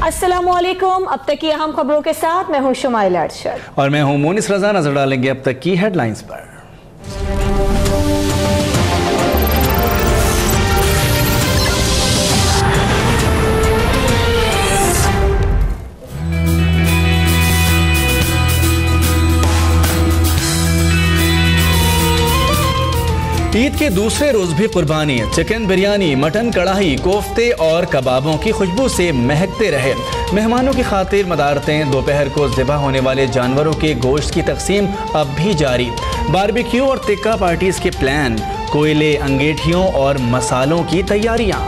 अस्सलामुअलैकुम। अब तक की अहम खबरों के साथ मैं हूं शुमाइला अरशद और मैं हूं मोनिस रजा। नजर डालेंगे अब तक की हेडलाइंस पर। ईद के दूसरे रोज भी कुर्बानी, चिकन बिरयानी, मटन कढ़ाई, कोफ्ते और कबाबों की खुशबू से महकते रहे। मेहमानों की खातिर मदारतें, दोपहर को ज़िबा होने वाले जानवरों के गोश्त की तकसीम अब भी जारी। बारबेक्यू और तिक्का पार्टीज के प्लान, कोयले, अंगेठियों और मसालों की तैयारियां।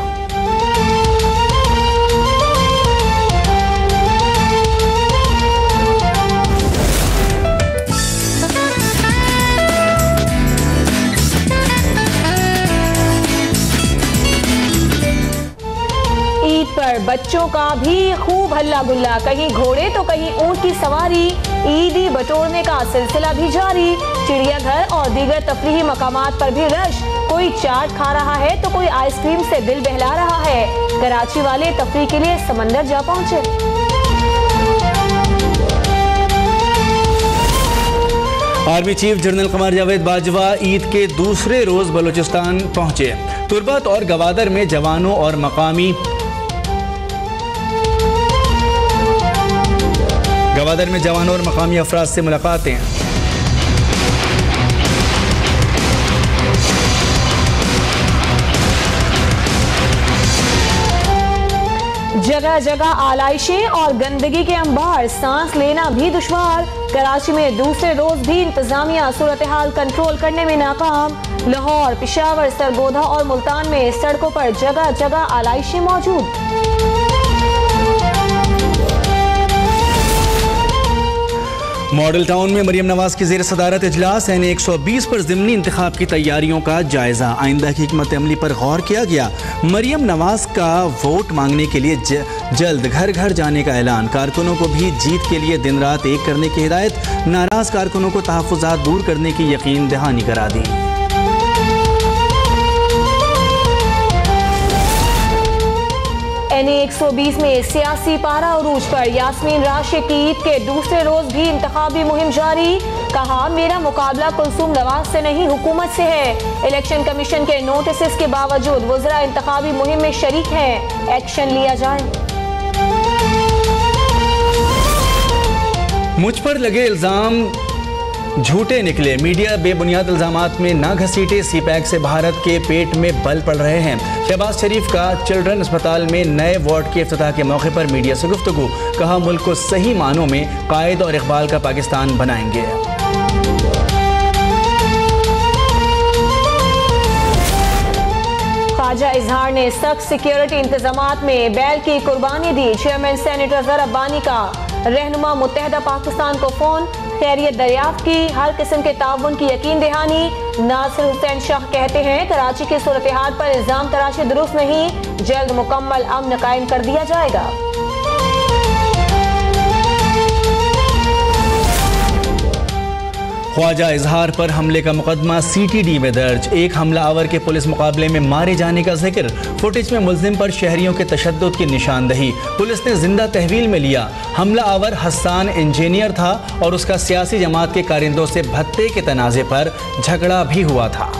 बच्चों का भी खूब हल्ला गुल्ला, कहीं घोड़े तो कहीं ऊंट की सवारी। ईदी बटोरने का सिलसिला भी जारी। चिड़ियाघर और दीगर तफरीही मकामात पर भी रश। कोई चाट खा रहा है तो कोई आइसक्रीम से दिल बहला रहा है। कराची वाले तफरीह के लिए समंदर जा पहुंचे। Army chief general Qamar Javed Bajwa Eid के दूसरे रोज बलूचिस्तान पहुंचे। तुर्बत और गवादर में जवानों और मकामी अफराद से मुलाकातें। जगह जगह आलाइशें और गंदगी के अंबार, सांस लेना भी दुश्वार। कराची में दूसरे रोज भी इंतजामिया सूरत हाल कंट्रोल करने में नाकाम। लाहौर, पेशावर, सरगोधा और मुल्तान में सड़कों पर जगह जगह आलाइशें मौजूद। मॉडल टाउन में मरियम नवाज की ज़ेर सदारत इजलास, यानी 120 पर ज़िमनी इंतखाब की तैयारियों का जायजा। आइंदा की हिकमत अमली पर गौर किया गया। मरियम नवाज का वोट मांगने के लिए जल्द घर घर जाने का ऐलान। कारकुनों को भी जीत के लिए दिन रात एक करने की हिदायत। नाराज कारकुनों को तहफ़्फ़ुज़ात दूर करने की यकीन दहानी करा दी। NA 120 में सियासी पारा उरूज पर। यास्मीन राशिद की ईद के दूसरे रोज भी इंतखाबी मुहिम जारी। कहा, मेरा मुकाबला कुलसूम नवाज से नहीं हुकूमत से है। इलेक्शन कमीशन के नोटिस के बावजूद वज़रा इंतखाबी मुहिम में शरीक हैं, एक्शन लिया जाए। मुझ पर लगे इल्जाम झूठे निकले। मीडिया बेबुनियाद इल्जामात में ना घसीटे। CPAC से भारत के पेट में बल पड़ रहे हैं। शहबाज शरीफ का चिल्ड्रन अस्पताल में नए वार्ड के इफ्तिताह के मौके पर मीडिया से गुफ्तगू। कहा, मुल्क को सही मानों में कायद और इकबाल का पाकिस्तान बनाएंगे। ख्वाजा इजहार ने सख्त सिक्योरिटी इंतजामात में बैल की कुर्बानी दी। चेयरमैन सेनेटर अजहर अब्बानी का रहनुमा मुत्तहदा पाकिस्तान को फोन। खैरियत दरियाफ्त की, हर किस्म के ताउन की यकीन दहानी। नासिर हुसैन शाह कहते हैं, कराची की सूरत हाल पर इल्जाम तराशी दुरुस्त नहीं। जल्द मुकम्मल अमन कायम कर दिया जाएगा। ख्वाजा इजहार पर हमले का मुकदमा CTD में दर्ज। एक हमला आवर के पुलिस मुकाबले में मारे जाने का जिक्र। फुटेज में मुल्जिम पर शहरियों के तशद्दुद की निशानदही। पुलिस ने जिंदा तहवील में लिया। हमला आवर हस्सान इंजीनियर था और उसका सियासी जमात के कारिंदों से भत्ते के तनाज़े पर झगड़ा भी हुआ था।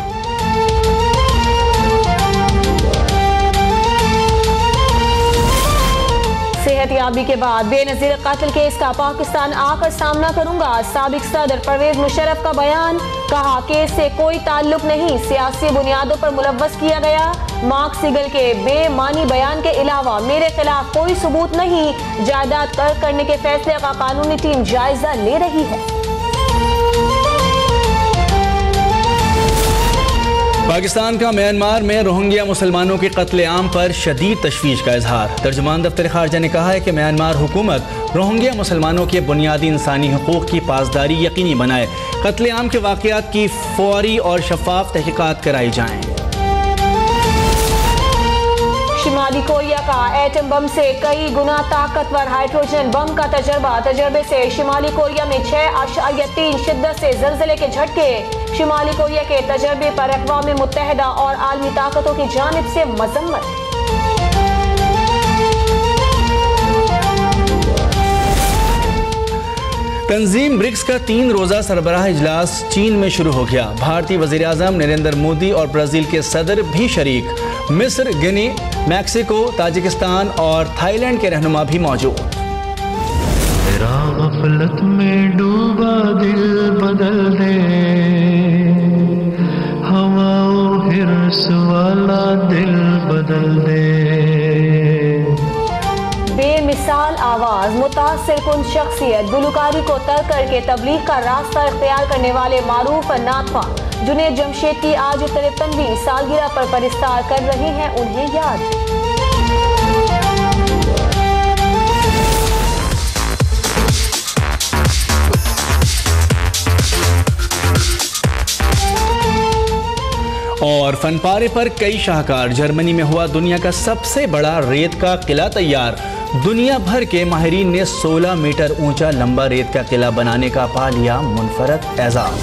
सेहतयाबी के बाद बेनजीर कत्ल केस का पाकिस्तान आकर सामना करूंगा। साबिक सदर परवेज मुशर्रफ का बयान। कहा, केस से कोई ताल्लुक नहीं, सियासी बुनियादों पर मुलव्वस किया गया। मार्क सिगल के बेमानी बयान के अलावा मेरे खिलाफ कोई सबूत नहीं। जायदाद कर्क करने के फैसले का कानूनी टीम जायजा ले रही है। पाकिस्तान का म्यांमार में रोहिंग्या मुसलमानों के कत्लेआम पर शदीद तशवीश का इजहार। तर्जुमान दफ्तर खारजा ने कहा है कि म्यांमार हुकूमत रोहिंग्या मुसलमानों के बुनियादी इंसानी हुकूक की पासदारी यकीनी बनाए। कत्लेआम के वाक़यात की फौरी और शफाफ तहकीकात कराई जाएँ। शिमाली कोरिया का एटम बम से कई गुना ताकतवर हाइड्रोजन बम का तजर्बे से शिमाली कोरिया में 6.3 शिद्दत से ज़लज़ले के झटके। शिमाली कोरिया के तजर्बे पर अक़वाम मुत्तहिदा और आलमी ताकतों की जानिब से मज़म्मत। तंजीम ब्रिक्स का 3 रोज़ा सरबराह इजलास चीन में शुरू हो गया। भारतीय वज़ीर आज़म नरेंद्र मोदी और ब्राज़ील के सदर भी शरीक। मिस्र, गिनी, मैक्सिको, ताजिकिस्तान और थाईलैंड के रहनुमा भी मौजूद। तेरा गफलत में डूबा दिल बदल दे, हवाओं हिर्स वाला दिल बदल दे। बेमिसाल आवाज, मुतासिर कुन शख्सियत, गुलकारी को तर्क करके तबलीग का रास्ता इख्तियार करने वाले मारूफ नातवा जुनैद जमशेद की आज 53वीं सालगिरह पर परिस्तार कर रही हैं उन्हें याद। और फनपारे पर कई शाहकार। जर्मनी में हुआ दुनिया का सबसे बड़ा रेत का किला तैयार। दुनिया भर के माहिरीन ने 16 मीटर ऊंचा लंबा रेत का किला बनाने का पा लिया मुनफरद एजाज।